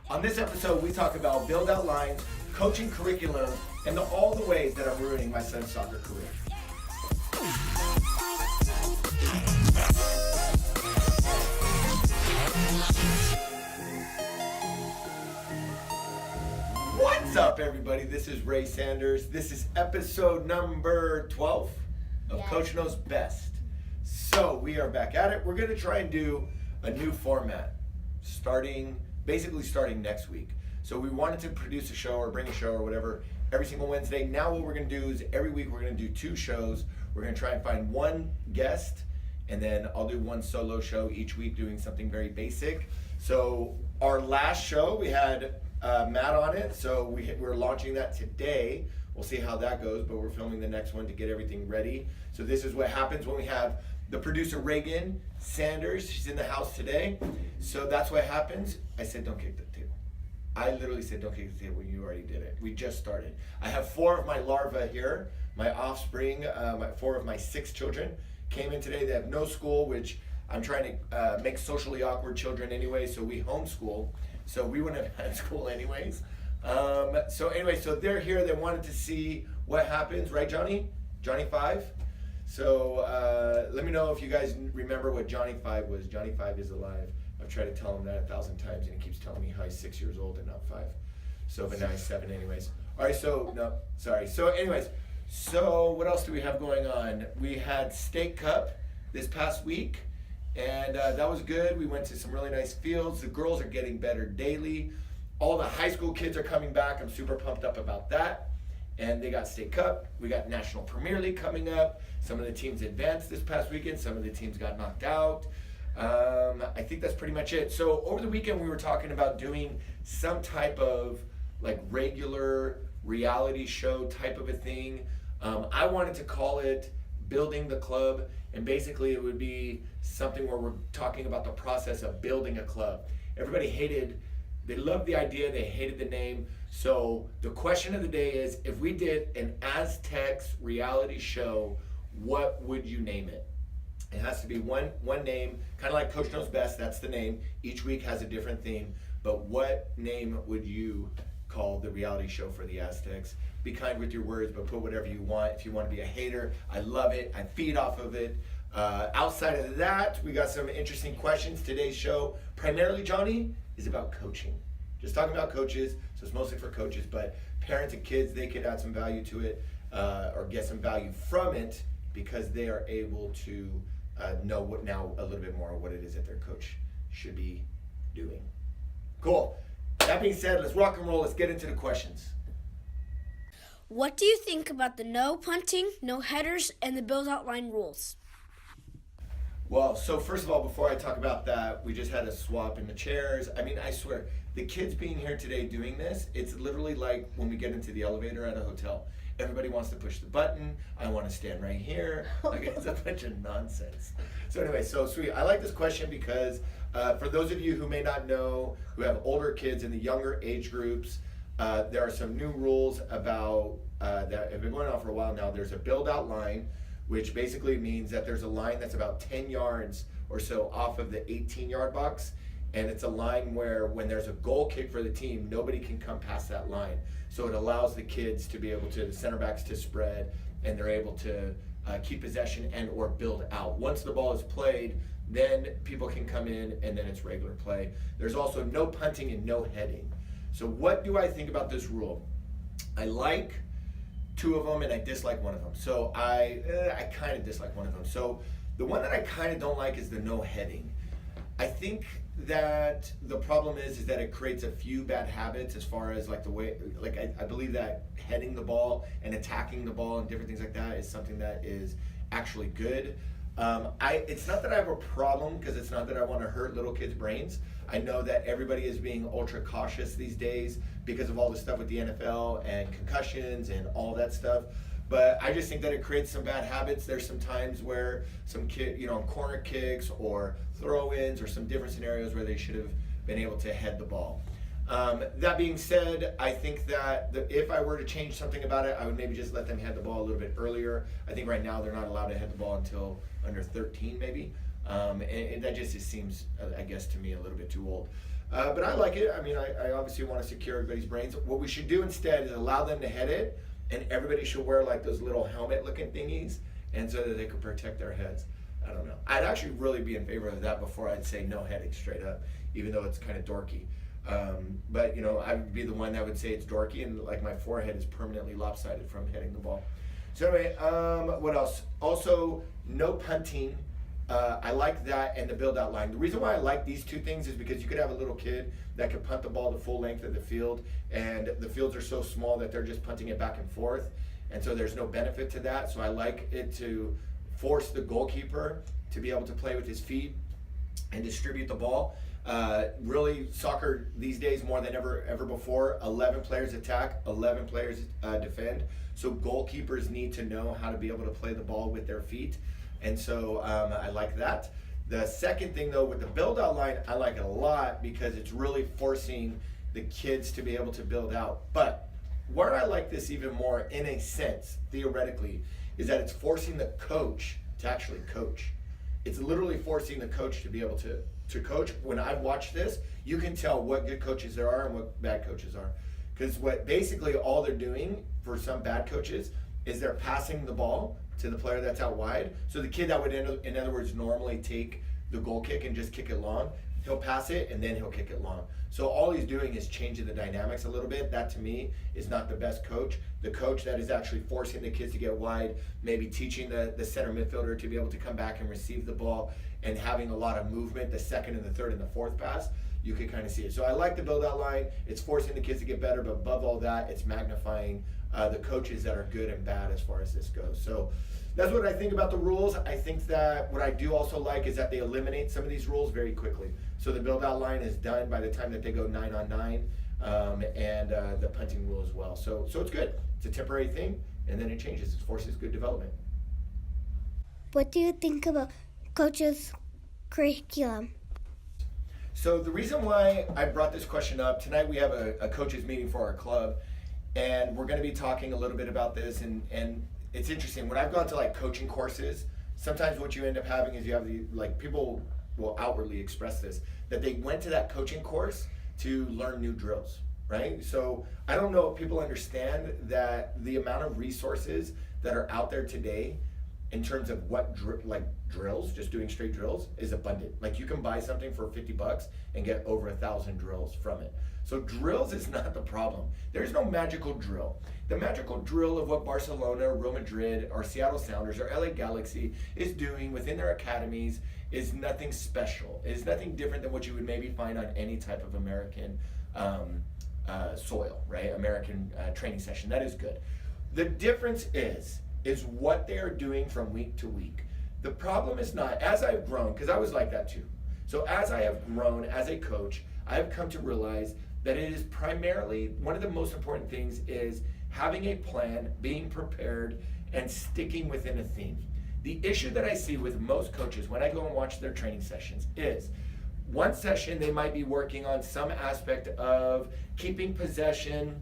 On this episode, we talk about build out lines, coaching curriculum, and all the ways that I'm ruining my son's soccer career. What's up, everybody? This is Ray Sanders. This is episode number 12 of Coach Knows Best. So we are back at it. We're going to try and do a new format basically starting next week. So we wanted to produce a show or bring a show or whatever every single Wednesday. Now what we're going to do is every week we're going to do 2 shows. We're going to try and find one guest, and then I'll do one solo show each week doing something very basic. So our last show, we had Matt on it, so we're launching that today. We'll see how that goes, but we're filming the next one to get everything ready. So this is what happens when we have the producer Reagan Sanders. She's in the house today. So that's what happens. I said, don't kick the table. I literally said, don't kick the table. You already did it. We just started. I have 4 of my larvae here, my offspring, 4 of my 6 children came in today. They have no school, which I'm trying to make socially awkward children anyway, so we homeschool. So we wouldn't have had school anyways. So they're here. They wanted to see what happens, right, Johnny? Johnny 5. So let me know if you guys remember what Johnny 5 was. Johnny 5 is alive. I've tried to tell him that 1,000 times, and he keeps telling me how he's 6 years old and not 5. So, but now he's 7 anyways. All right, so what else do we have going on? We had State Cup this past week, and that was good. We went to some really nice fields. The girls are getting better daily. All the high school kids are coming back. I'm super pumped up about that. And they got State Cup. We got National Premier League coming up. Some of the teams advanced this past weekend. Some of the teams got knocked out. I think that's pretty much it. So over the weekend, we were talking about doing some type of like regular reality show type of a thing. I wanted to call it Building the Club. And basically it would be something where we're talking about the process of building a club. They loved the idea, they hated the name. So the question of the day is, if we did an Aztecs reality show, what would you name it? It has to be one name, kind of like Coach Knows Best, that's the name. Each week has a different theme, but what name would you call the reality show for the Aztecs? Be kind with your words, but put whatever you want. If you want to be a hater, I love it, I feed off of it. Outside of that, we got some interesting questions. Today's show, primarily, Johnny, is about coaching. Just talking about coaches, so it's mostly for coaches, but parents and kids, they could add some value to it or get some value from it because they are able to know what now a little bit more what it is that their coach should be doing. Cool. That being said, let's rock and roll. Let's get into the questions. What do you think about the no punting, no headers, and the build out line rules? Well, so first of all, before I talk about that, we just had a swap in the chairs. I mean, I swear, the kids being here today doing this, it's literally like when we get into the elevator at a hotel. Everybody wants to push the button. I want to stand right here. Like, it's a bunch of nonsense. So anyway, so sweet. I like this question because for those of you who may not know, who have older kids in the younger age groups, there are some new rules about that have been going on for a while now. There's a build out line, which basically means that there's a line that's about 10 yards or so off of the 18-yard box. And it's a line where when there's a goal kick for the team, nobody can come past that line. So it allows the kids to be able to, the center backs to spread, and they're able to keep possession and or build out. Once the ball is played, then people can come in and then it's regular play. There's also no punting and no heading. So what do I think about this rule? I like 2 of them and I dislike 1 of them. So I kind of dislike 1 of them. So the one that I kind of don't like is the no heading. I think that the problem is that it creates a few bad habits as far as like the way, like I believe that heading the ball and attacking the ball and different things like that is something that is actually good. It's not that I have a problem because it's not that I want to hurt little kids' brains. I know that everybody is being ultra cautious these days because of all the stuff with the NFL and concussions and all that stuff. But I just think that it creates some bad habits. There's some times where some kid, corner kicks or throw-ins or some different scenarios where they should have been able to head the ball. That being said, I think that if I were to change something about it, I would maybe just let them head the ball a little bit earlier. I think right now they're not allowed to head the ball until under 13 maybe. And that just seems, I guess, to me a little bit too old. But I like it. I mean, I obviously want to secure everybody's brains. What we should do instead is allow them to head it, and everybody should wear like those little helmet-looking thingies, and so that they could protect their heads. I don't know. I'd actually really be in favor of that before I'd say no heading straight up, even though it's kind of dorky. But you know, I would be the one that would say it's dorky, and like my forehead is permanently lopsided from hitting the ball. So anyway, what else? Also, no punting. I like that and the build out line. The reason why I like these two things is because you could have a little kid that could punt the ball the full length of the field, and the fields are so small that they're just punting it back and forth, and so there's no benefit to that. So I like it to force the goalkeeper to be able to play with his feet and distribute the ball. Really, soccer these days more than ever before, 11 players attack, 11 players defend. So goalkeepers need to know how to be able to play the ball with their feet. And so I like that. The second thing though, with the build out line, I like it a lot because it's really forcing the kids to be able to build out. But where I like this even more, in a sense, theoretically, is that it's forcing the coach to actually coach. It's literally forcing the coach to be able to coach. When I've watched this, you can tell what good coaches there are and what bad coaches are. Because what basically all they're doing for some bad coaches is they're passing the ball to the player that's out wide. So the kid that would, in other words, normally take the goal kick and just kick it long, he'll pass it and then he'll kick it long. So all he's doing is changing the dynamics a little bit. That to me is not the best coach. The coach that is actually forcing the kids to get wide, maybe teaching the center midfielder to be able to come back and receive the ball and having a lot of movement, the second and the third and the fourth pass, you can kind of see it. So I like the build out line. It's forcing the kids to get better, but above all that, it's magnifying the coaches that are good and bad as far as this goes. So that's what I think about the rules. I think that what I do also like is that they eliminate some of these rules very quickly. So the build out line is done by the time that they go 9-on-9, and the punting rule as well. So it's good. It's a temporary thing, and then it changes. It forces good development. What do you think about coaches' curriculum? So the reason why I brought this question up, tonight we have a coaches meeting for our club, and we're going to be talking a little bit about this, and it's interesting. When I've gone to like coaching courses, sometimes what you end up having is you have the, like, people will outwardly express this, that they went to that coaching course to learn new drills, right? So I don't know if people understand that the amount of resources that are out there today in terms of what drills, just doing straight drills, is abundant. Like, you can buy something for $50 and get over 1,000 drills from it. So drills is not the problem. There's no magical drill. The magical drill of what Barcelona, Real Madrid, or Seattle Sounders, or LA Galaxy is doing within their academies is nothing special. It is nothing different than what you would maybe find on any type of American soil, right? American training session. That is good. The difference is what they are doing from week to week. The problem is not, as I've grown, because I was like that too. So as I have grown as a coach, I have come to realize that it is primarily, one of the most important things is having a plan, being prepared, and sticking within a theme. The issue that I see with most coaches when I go and watch their training sessions is one session they might be working on some aspect of keeping possession,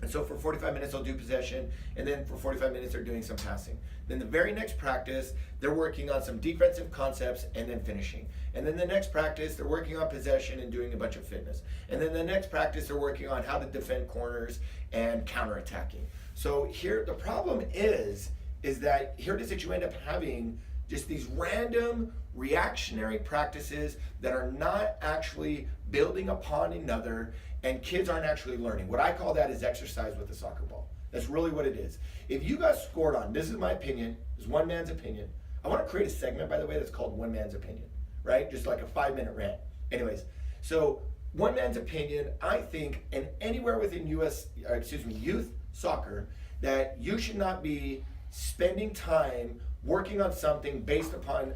and so for 45 minutes they'll do possession, and then for 45 minutes they're doing some passing. Then the very next practice, they're working on some defensive concepts and then finishing. And then the next practice, they're working on possession and doing a bunch of fitness. And then the next practice, they're working on how to defend corners and counterattacking. So here, the problem is that here it is that you end up having just these random reactionary practices that are not actually building upon another, and kids aren't actually learning. What I call that is exercise with the soccer ball. That's really what it is. If you got scored on, this is my opinion, this is one man's opinion. I want to create a segment, by the way, that's called One Man's Opinion, right? Just like a 5-minute rant. Anyways, so one man's opinion, I think, and anywhere within youth soccer, that you should not be spending time working on something based upon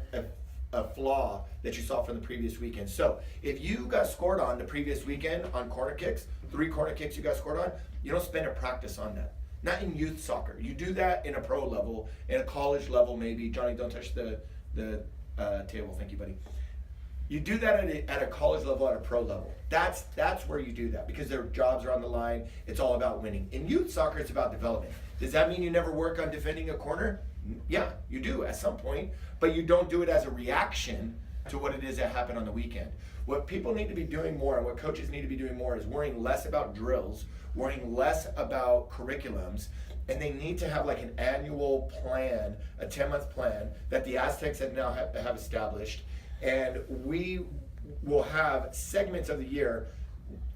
a flaw that you saw from the previous weekend. So if you got scored on the previous weekend on corner kicks, 3 corner kicks you got scored on, you don't spend a practice on that. Not in youth soccer. You do that in a pro level, in a college level maybe. Johnny, don't touch the table. Thank you, buddy. You do that at a college level, at a pro level. That's where you do that, because their jobs are on the line. It's all about winning. In youth soccer, it's about development. Does that mean you never work on defending a corner? Yeah, you do at some point, but you don't do it as a reaction to what it is that happened on the weekend. What people need to be doing more and what coaches need to be doing more is worrying less about drills, worrying less about curriculums, and they need to have like an annual plan, a 10-month plan that the Aztecs have established. And we will have segments of the year,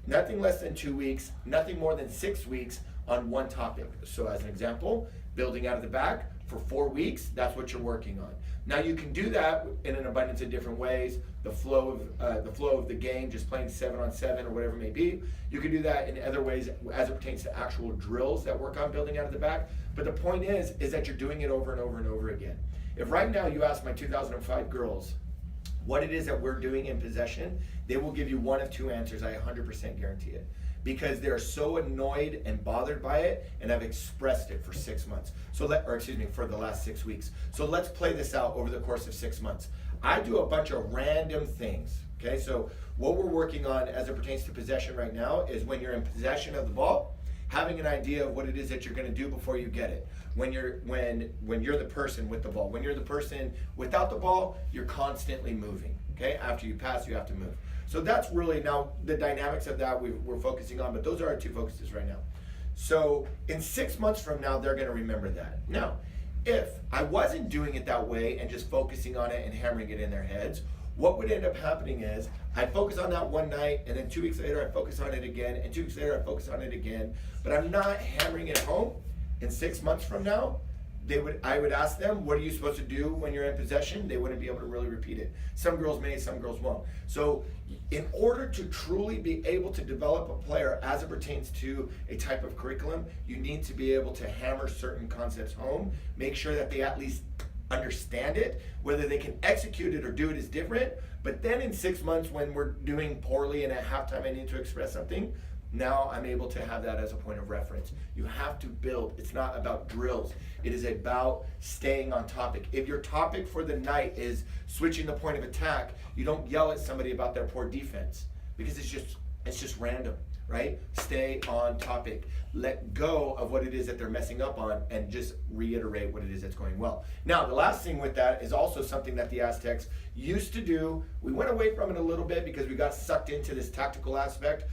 nothing less than 2 weeks, nothing more than 6 weeks on one topic. So as an example, building out of the back for 4 weeks, that's what you're working on. Now you can do that in an abundance of different ways. The flow of the game, just playing 7-on-7 or whatever it may be. You can do that in other ways as it pertains to actual drills that work on building out of the back. But the point is that you're doing it over and over and over again. If right now you ask my 2005 girls what it is that we're doing in possession, they will give you one of two answers. I 100% guarantee it. Because they're so annoyed and bothered by it, and I've expressed it for 6 months. For the last 6 weeks. So let's play this out over the course of 6 months. I do a bunch of random things. Okay, so what we're working on as it pertains to possession right now is when you're in possession of the ball, having an idea of what it is that you're going to do before you get it. When you're the person with the ball. When you're the person without the ball, you're constantly moving. Okay, after you pass, you have to move. So that's really now the dynamics of that we're focusing on, but those are our two focuses right now. So in 6 months from now, they're going to remember that. Now, if I wasn't doing it that way and just focusing on it and hammering it in their heads, what would end up happening is I'd focus on that one night, and then 2 weeks later I'd focus on it again, and 2 weeks later I'd focus on it again, but I'm not hammering it home. In 6 months from now, I would ask them, what are you supposed to do when you're in possession? They wouldn't be able to really repeat it. Some girls may, some girls won't. So in order to truly be able to develop a player as it pertains to a type of curriculum, you need to be able to hammer certain concepts home, make sure that they at least understand it. Whether they can execute it or do it is different. But then in 6 months, when we're doing poorly and at halftime I need to express something, now I'm able to have that as a point of reference. You have to build. It's not about drills. It is about staying on topic. If your topic for the night is switching the point of attack, you don't yell at somebody about their poor defense because it's just random, right? Stay on topic. Let go of what it is that they're messing up on and just reiterate what it is that's going well. Now, the last thing with that is also something that the Aztecs used to do. We went away from it a little bit because we got sucked into this tactical aspect.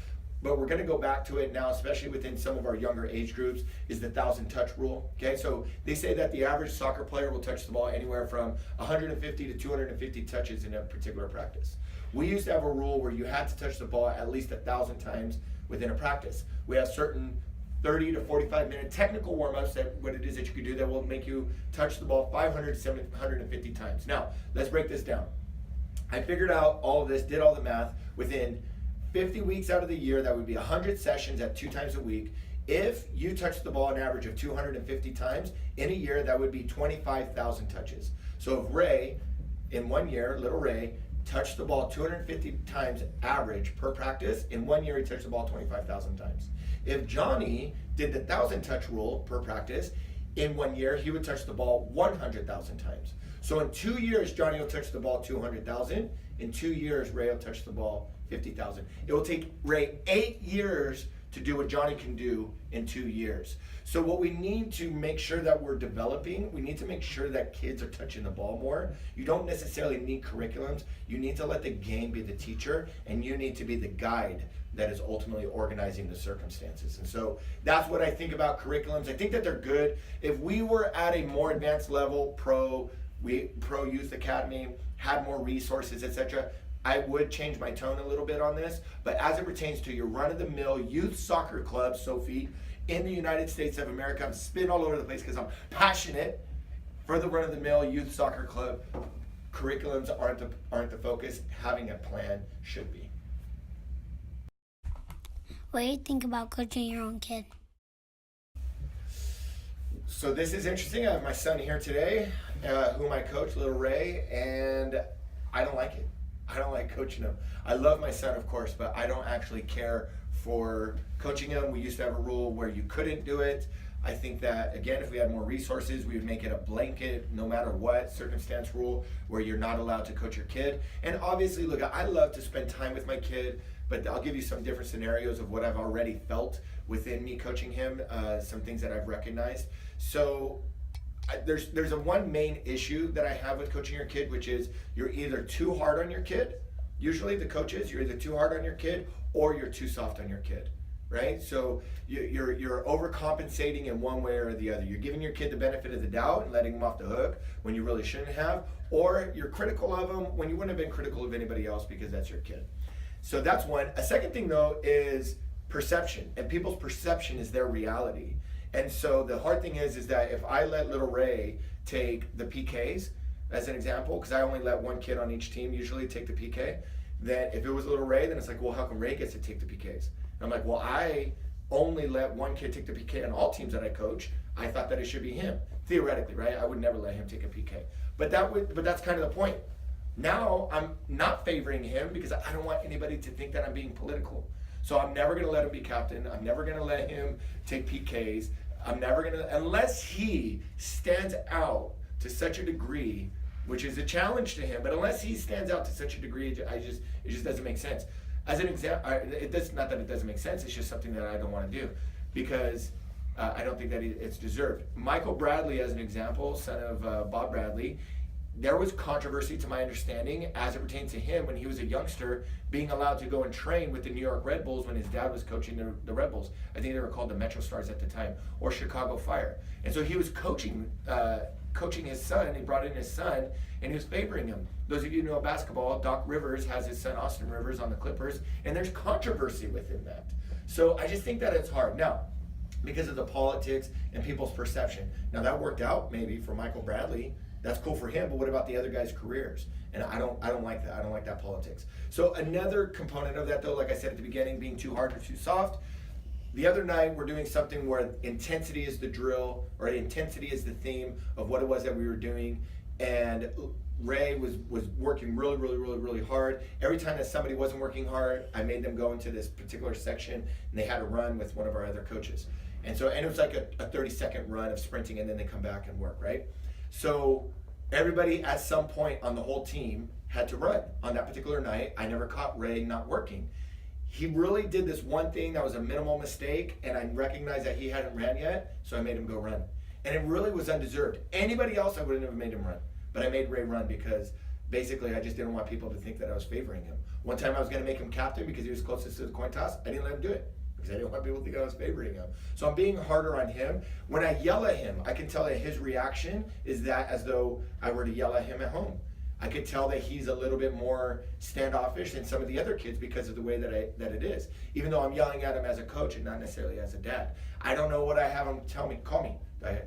But we're going to go back to it now, especially within some of our younger age groups, is the 1,000-touch rule. Okay, so they say that the average soccer player will touch the ball anywhere from 150 to 250 touches in a particular practice. We used to have a rule where you had to touch the ball at least 1,000 times within a practice. We have certain 30 to 45-minute technical warm-ups that what it is that you can do that will make you touch the ball 500 to 750 times. Now, let's break this down. I figured out all of this, did all the math within 50 weeks out of the year. That would be 100 sessions at 2 times a week. If you touch the ball an average of 250 times in a year, that would be 25,000 touches. So if Ray, in 1 year, little Ray, touched the ball 250 times average per practice, in 1 year he touched the ball 25,000 times. If Johnny did the 1,000 touch rule per practice, in 1 year he would touch the ball 100,000 times. So in 2 years, Johnny will touch the ball 200,000. In 2 years, Ray will touch the ball 50,000. It will take Ray 8 years to do what Johnny can do in 2 years. So what we need to make sure that we're developing, we need to make sure that kids are touching the ball more. You don't necessarily need curriculums. You need to let the game be the teacher, and you need to be the guide that is ultimately organizing the circumstances. And so that's what I think about curriculums. I think that they're good. If we were at a more advanced level, pro youth academy, had more resources, etc., I would change my tone a little bit on this. But as it pertains to your run-of-the-mill youth soccer club, Sophie, in the United States of America, I'm spinning all over the place because I'm passionate for the run-of-the-mill youth soccer club. Curriculums aren't the focus. Having a plan should be. What do you think about coaching your own kid? So this is interesting. I have my son here today, whom I coach, little Ray, and I don't like it. I don't like coaching him. I love my son, of course, but I don't actually care for coaching him. We used to have a rule where you couldn't do it. I think that, again, if we had more resources, we would make it a blanket, no matter what, circumstance rule where you're not allowed to coach your kid. And obviously, look, I love to spend time with my kid, but I'll give you some different scenarios of what I've already felt within me coaching him, some things that I've recognized. So there's a one main issue that I have with coaching your kid, which is you're either too hard on your kid. Usually the coaches, you're either too hard on your kid or you're too soft on your kid, right? So you're overcompensating in one way or the other. You're giving your kid the benefit of the doubt and letting them off the hook when you really shouldn't have, or you're critical of them when you wouldn't have been critical of anybody else because that's your kid. So that's one. A second thing though is perception, and people's perception is their reality. And so the hard thing is that if I let little Ray take the PKs, as an example, because I only let one kid on each team usually take the PK, then if it was little Ray, then it's like, well, how come Ray gets to take the PKs? And I'm like, well, I only let one kid take the PK on all teams that I coach. I thought that it should be him, theoretically, right? I would never let him take a PK. But that's kind of the point. Now I'm not favoring him because I don't want anybody to think that I'm being political. So I'm never going to let him be captain. I'm never going to let him take PKs. I'm never going to, unless he stands out to such a degree, which is a challenge to him, but unless he stands out to such a degree, it just doesn't make sense. As an example, not that it doesn't make sense, it's just something that I don't want to do because I don't think that it's deserved. Michael Bradley, as an example, son of Bob Bradley, there was controversy, to my understanding, as it pertains to him when he was a youngster, being allowed to go and train with the New York Red Bulls when his dad was coaching the Red Bulls. I think they were called the Metro Stars at the time, or Chicago Fire. And so he was coaching his son. He brought in his son, and he was favoring him. Those of you who know basketball, Doc Rivers has his son Austin Rivers on the Clippers, and there's controversy within that. So I just think that it's hard. Now, because of the politics and people's perception. Now that worked out maybe for Michael Bradley. That's cool for him, but what about the other guys' careers? And I don't like that. I don't like that politics. So another component of that, though, like I said at the beginning, being too hard or too soft. The other night, we're doing something where intensity is the drill, or intensity is the theme of what it was that we were doing. And Ray was working really hard. Every time that somebody wasn't working hard, I made them go into this particular section, and they had to run with one of our other coaches. And it was like a 30-second run of sprinting, and then they come back and work, right? So everybody at some point on the whole team had to run. On that particular night, I never caught Ray not working. He really did this one thing that was a minimal mistake, and I recognized that he hadn't ran yet, so I made him go run. And it really was undeserved. Anybody else, I wouldn't have made him run. But I made Ray run because basically I just didn't want people to think that I was favoring him. One time I was going to make him captain because he was closest to the coin toss. I didn't let him do it because I didn't want people to think I was favoring him. So I'm being harder on him. When I yell at him, I can tell that his reaction is that as though I were to yell at him at home. I could tell that he's a little bit more standoffish than some of the other kids because of the way that it is. Even though I'm yelling at him as a coach and not necessarily as a dad. I don't know what I have him call me.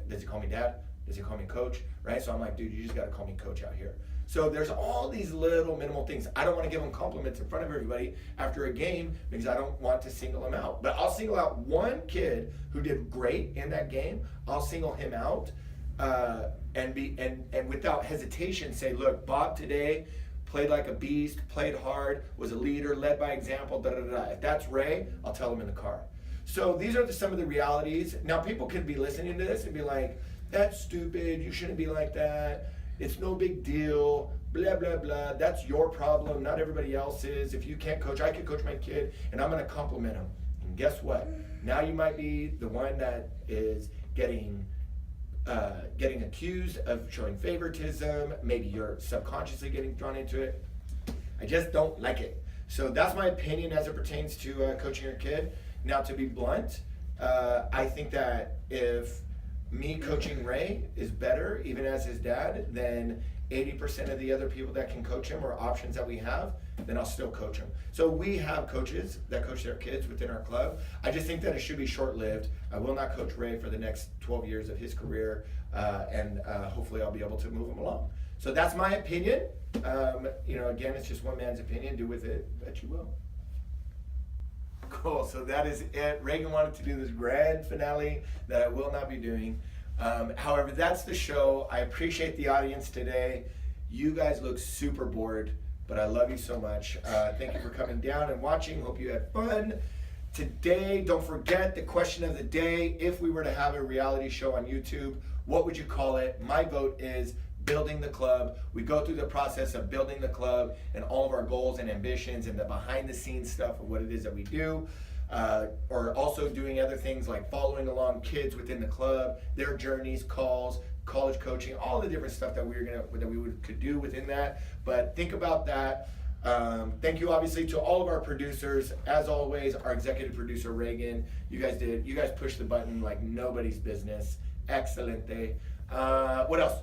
Does he call me dad? Does he call me coach? Right? So I'm like, dude, you just got to call me coach out here. So there's all these little minimal things. I don't want to give him compliments in front of everybody after a game because I don't want to single him out. But I'll single out one kid who did great in that game. I'll single him out and without hesitation say, look, Bob today played like a beast, played hard, was a leader, led by example, da-da-da-da. If that's Ray, I'll tell him in the car. So these are some of the realities. Now people could be listening to this and be like, that's stupid, you shouldn't be like that. It's no big deal, blah, blah, blah. That's your problem, not everybody else's. If you can't coach, I can coach my kid, and I'm gonna compliment him. And guess what? Now you might be the one that is getting accused of showing favoritism. Maybe you're subconsciously getting drawn into it. I just don't like it. So that's my opinion as it pertains to coaching your kid. Now, to be blunt, I think that if me coaching Ray is better, even as his dad, than 80% of the other people that can coach him or options that we have, then I'll still coach him. So we have coaches that coach their kids within our club. I just think that it should be short-lived. I will not coach Ray for the next 12 years of his career, and hopefully I'll be able to move him along. So that's my opinion. Again, it's just one man's opinion. Do with it what you will. Cool, so that is it. Reagan wanted to do this grand finale that I will not be doing. However, that's the show. I appreciate the audience today. You guys look super bored, but I love you so much. Thank you for coming down and watching. Hope you had fun. Today, don't forget the question of the day. If we were to have a reality show on YouTube, what would you call it? My vote is building the club. We go through the process of building the club and all of our goals and ambitions and the behind the scenes stuff of what it is that we do. Or also doing other things like following along kids within the club, their journeys, calls, college coaching, all the different stuff that could do within that. But think about that. Thank you obviously to all of our producers. As always, our executive producer Reagan. You guys pushed the button like nobody's business. Excelente. What else?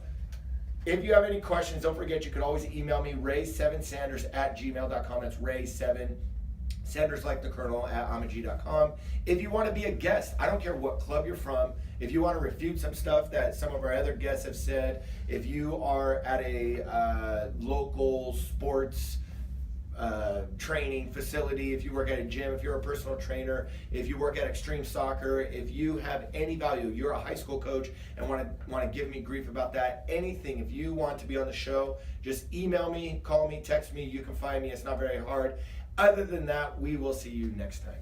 If you have any questions, don't forget you can always email me, ray7sanders@gmail.com. That's ray7 Sanders like the Colonel @amag.com. If you want to be a guest, I don't care what club you're from. If you want to refute some stuff that some of our other guests have said, if you are at a local sports training facility, if you work at a gym, if you're a personal trainer, if you work at extreme soccer, if you have any value, you're a high school coach and want to give me grief about that, anything, if you want to be on the show, just email me, call me, text me, you can find me, it's not very hard. Other than that, we will see you next time.